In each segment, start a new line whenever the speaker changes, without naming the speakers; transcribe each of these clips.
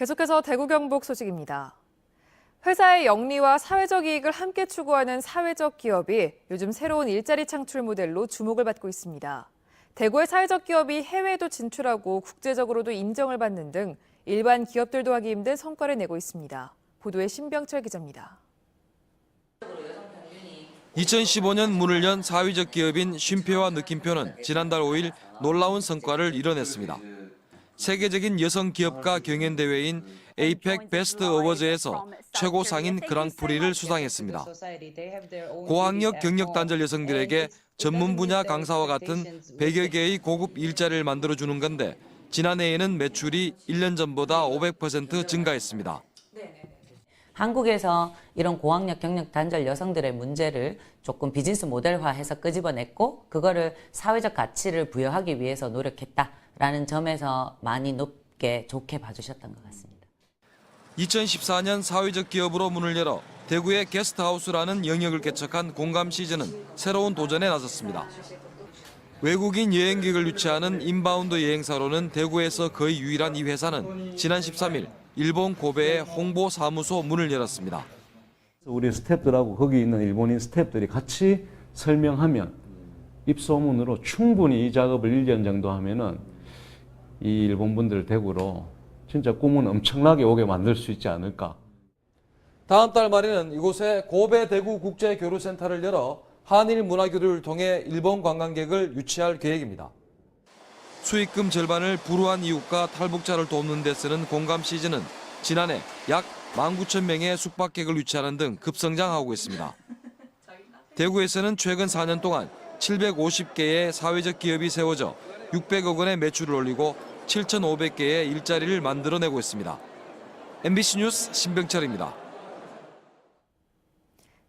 계속해서 대구 경북 소식입니다. 회사의 영리와 사회적 이익을 함께 추구하는 사회적 기업이 요즘 새로운 일자리 창출 모델로 주목을 받고 있습니다. 대구의 사회적 기업이 해외에도 진출하고 국제적으로도 인정을 받는 등 일반 기업들도 하기 힘든 성과를 내고 있습니다. 보도에 신병철 기자입니다.
2015년 문을 연 사회적 기업인 쉼표와 느낌표는 지난달 5일 놀라운 성과를 이뤄냈습니다. 세계적인 여성 기업가 경연대회인 에이펙 베스트 어워즈에서 최고 상인 그랑프리를 수상했습니다. 고학력 경력 단절 여성들에게 전문 분야 강사와 같은 100여 개의 고급 일자리를 만들어주는 건데 지난해에는 매출이 1년 전보다 500% 증가했습니다.
한국에서 이런 고학력 경력 단절 여성들의 문제를 조금 비즈니스 모델화해서 끄집어냈고 그거를 사회적 가치를 부여하기 위해서 노력했다라는 점에서 많이 높게 좋게 봐주셨던 것 같습니다.
2014년 사회적 기업으로 문을 열어 대구의 게스트하우스라는 영역을 개척한 공감 시즌은 새로운 도전에 나섰습니다. 외국인 여행객을 유치하는 인바운드 여행사로는 대구에서 거의 유일한 이 회사는 지난 13일 일본 고베에 홍보 사무소 문을 열었습니다.
우리 스태프들하고 거기 있는 일본인 스태프들이 같이 설명하면 입소문으로 충분히 이 작업을 1년 정도 하면은 이 일본 분들 대구로 진짜 꿈은 엄청나게 오게 만들 수 있지 않을까.
다음 달 말에는 이곳에 고베 대구 국제교류센터를 열어 한일 문화교류를 통해 일본 관광객을 유치할 계획입니다. 수익금 절반을 불우한 이웃과 탈북자를 돕는 데 쓰는 공감 시즌은 지난해 약 19,000명의 숙박객을 유치하는 등 급성장하고 있습니다. 대구에서는 최근 4년 동안 750개의 사회적 기업이 세워져 600억 원의 매출을 올리고 7,500개의 일자리를 만들어내고 있습니다. MBC 뉴스 신병철입니다.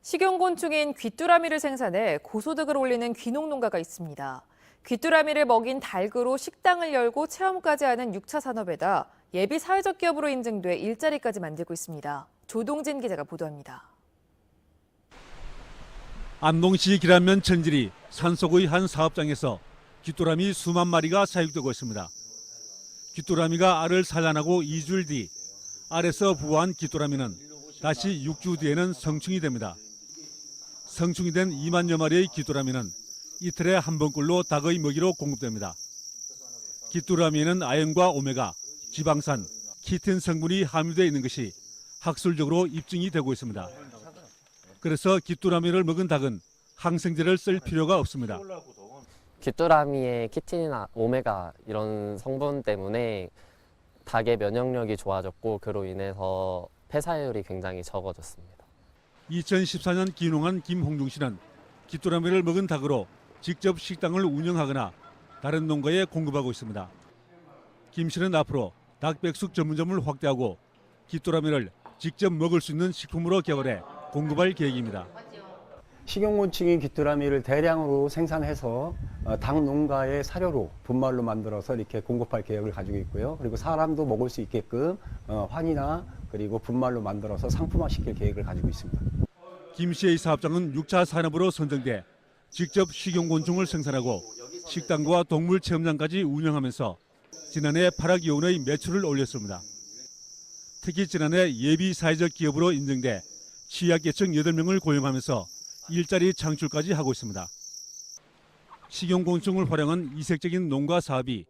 식용곤충인 귀뚜라미를 생산해 고소득을 올리는 귀농농가가 있습니다. 귀뚜라미를 먹인 닭으로 식당을 열고 체험까지 하는 6차 산업에다 예비 사회적 기업으로 인증돼 일자리까지 만들고 있습니다. 조동진 기자가 보도합니다.
안동시 기란면 천질이 산속의 한 사업장에서 귀뚜라미 수만 마리가 사육되고 있습니다. 귀뚜라미가 알을 산란하고 2주일 뒤 알에서 부화한 귀뚜라미는 다시 6주 뒤에는 성충이 됩니다. 성충이 된 2만여 마리의 귀뚜라미는 이틀에 한 번꼴로 닭의 먹이로 공급됩니다. 귀뚜라미에는 아연과 오메가, 지방산, 키틴 성분이 함유되어 있는 것이 학술적으로 입증이 되고 있습니다. 그래서 귀뚜라미를 먹은 닭은 항생제를 쓸 필요가 없습니다.
귀뚜라미의 키틴이나 오메가 이런 성분 때문에 닭의 면역력이 좋아졌고 그로 인해서 폐사율이 굉장히 적어졌습니다.
2014년 귀농한 김홍중 씨는 귀뚜라미를 먹은 닭으로 직접 식당을 운영하거나 다른 농가에 공급하고 있습니다. 김 씨는 앞으로 닭백숙 전문점을 확대하고 귀뚜라미를 직접 먹을 수 있는 식품으로 개발해 공급할 계획입니다.
식용곤충인 귀뚜라미를 대량으로 생산해서 닭 농가의 사료로 분말로 만들어서 이렇게 공급할 계획을 가지고 있고요. 그리고 사람도 먹을 수 있게끔 환이나 그리고 분말로 만들어서 상품화 시킬 계획을 가지고 있습니다.
김 씨의 사업장은 6차 산업으로 선정돼 직접 식용곤충을 생산하고 식당과 동물 체험장까지 운영하면서 지난해 8억 원의 매출을 올렸습니다. 특히 지난해 예비 사회적 기업으로 인정돼 취약계층 8명을 고용하면서 일자리 창출까지 하고 있습니다. 식용곤충을 활용한 이색적인 농가 사업이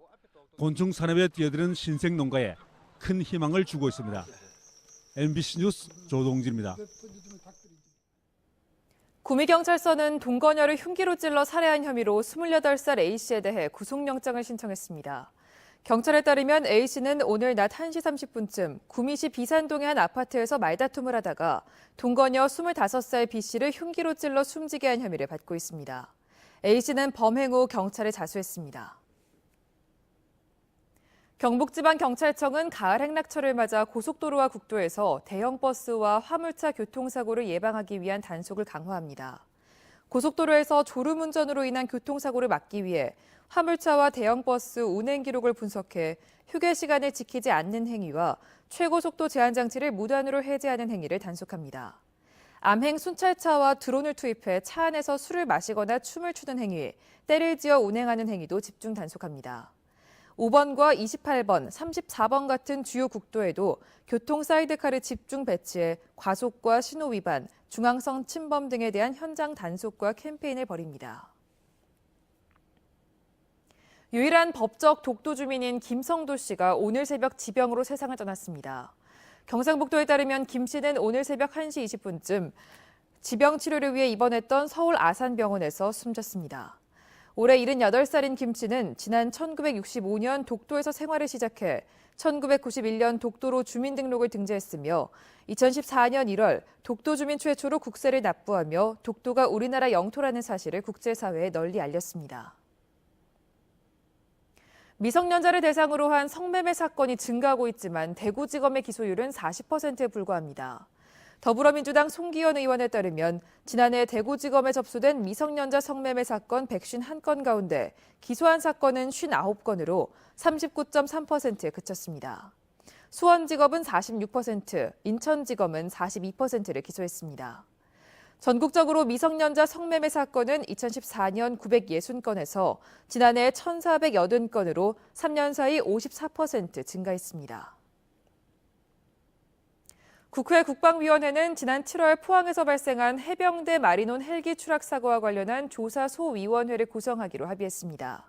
곤충 산업에 뛰어드는 신생 농가에 큰 희망을 주고 있습니다. MBC 뉴스 조동진입니다.
구미경찰서는 동거녀를 흉기로 찔러 살해한 혐의로 28살 A씨에 대해 구속영장을 신청했습니다. 경찰에 따르면 A씨는 오늘 낮 1시 30분쯤 구미시 비산동의 한 아파트에서 말다툼을 하다가 동거녀 25살 B씨를 흉기로 찔러 숨지게 한 혐의를 받고 있습니다. A씨는 범행 후 경찰에 자수했습니다. 경북지방경찰청은 가을 행락철을 맞아 고속도로와 국도에서 대형 버스와 화물차 교통사고를 예방하기 위한 단속을 강화합니다. 고속도로에서 졸음운전으로 인한 교통사고를 막기 위해 화물차와 대형 버스 운행 기록을 분석해 휴게 시간을 지키지 않는 행위와 최고속도 제한 장치를 무단으로 해제하는 행위를 단속합니다. 암행 순찰차와 드론을 투입해 차 안에서 술을 마시거나 춤을 추는 행위, 때를 지어 운행하는 행위도 집중 단속합니다. 5번과 28번, 34번 같은 주요 국도에도 교통 사이드카를 집중 배치해 과속과 신호 위반, 중앙선 침범 등에 대한 현장 단속과 캠페인을 벌입니다. 유일한 법적 독도 주민인 김성도 씨가 오늘 새벽 지병으로 세상을 떠났습니다. 경상북도에 따르면 김 씨는 오늘 새벽 1시 20분쯤 지병 치료를 위해 입원했던 서울 아산병원에서 숨졌습니다. 올해 78살인 김 씨는 지난 1965년 독도에서 생활을 시작해 1991년 독도로 주민등록을 등재했으며 2014년 1월 독도 주민 최초로 국세를 납부하며 독도가 우리나라 영토라는 사실을 국제사회에 널리 알렸습니다. 미성년자를 대상으로 한 성매매 사건이 증가하고 있지만 대구지검의 기소율은 40%에 불과합니다. 더불어민주당 송기현 의원에 따르면 지난해 대구지검에 접수된 미성년자 성매매 사건 151건 가운데 기소한 사건은 59건으로 39.3%에 그쳤습니다. 수원지검은 46%, 인천지검은 42%를 기소했습니다. 전국적으로 미성년자 성매매 사건은 2014년 960건에서 지난해 1,480건으로 3년 사이 54% 증가했습니다. 국회 국방위원회는 지난 7월 포항에서 발생한 해병대 마리논 헬기 추락 사고와 관련한 조사소위원회를 구성하기로 합의했습니다.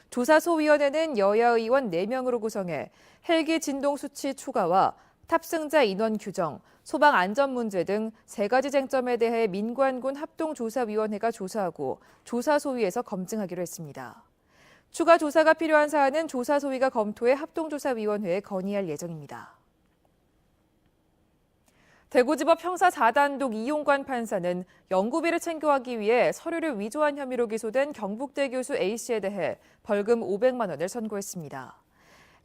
조사소위원회는 여야 의원 4명으로 구성해 헬기 진동 수치 초과와 탑승자 인원 규정, 소방 안전 문제 등 3가지 쟁점에 대해 민관군 합동조사위원회가 조사하고 조사소위에서 검증하기로 했습니다. 추가 조사가 필요한 사안은 조사소위가 검토해 합동조사위원회에 건의할 예정입니다. 대구지법 형사 4단독 이용관 판사는 연구비를 챙겨가기 위해 서류를 위조한 혐의로 기소된 경북대 교수 A씨에 대해 벌금 500만 원을 선고했습니다.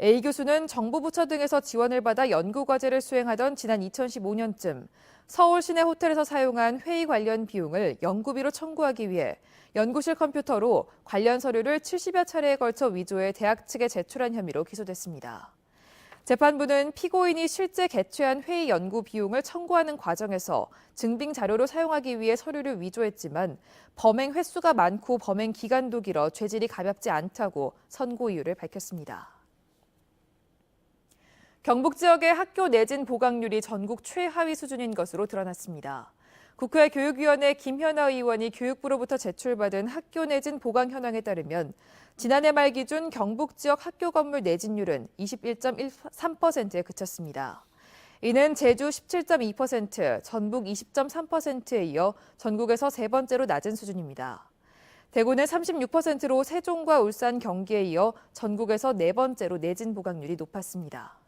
A 교수는 정부 부처 등에서 지원을 받아 연구과제를 수행하던 지난 2015년쯤 서울 시내 호텔에서 사용한 회의 관련 비용을 연구비로 청구하기 위해 연구실 컴퓨터로 관련 서류를 70여 차례에 걸쳐 위조해 대학 측에 제출한 혐의로 기소됐습니다. 재판부는 피고인이 실제 개최한 회의 연구 비용을 청구하는 과정에서 증빙 자료로 사용하기 위해 서류를 위조했지만 범행 횟수가 많고 범행 기간도 길어 죄질이 가볍지 않다고 선고 이유를 밝혔습니다. 경북 지역의 학교 내진 보강률이 전국 최하위 수준인 것으로 드러났습니다. 국회 교육위원회 김현아 의원이 교육부로부터 제출받은 학교 내진 보강 현황에 따르면 지난해 말 기준 경북 지역 학교 건물 내진율은 21.13%에 그쳤습니다. 이는 제주 17.2%, 전북 20.3%에 이어 전국에서 3번째로 낮은 수준입니다. 대구는 36%로 세종과 울산, 경기에 이어 전국에서 4번째로 내진 보강률이 높았습니다.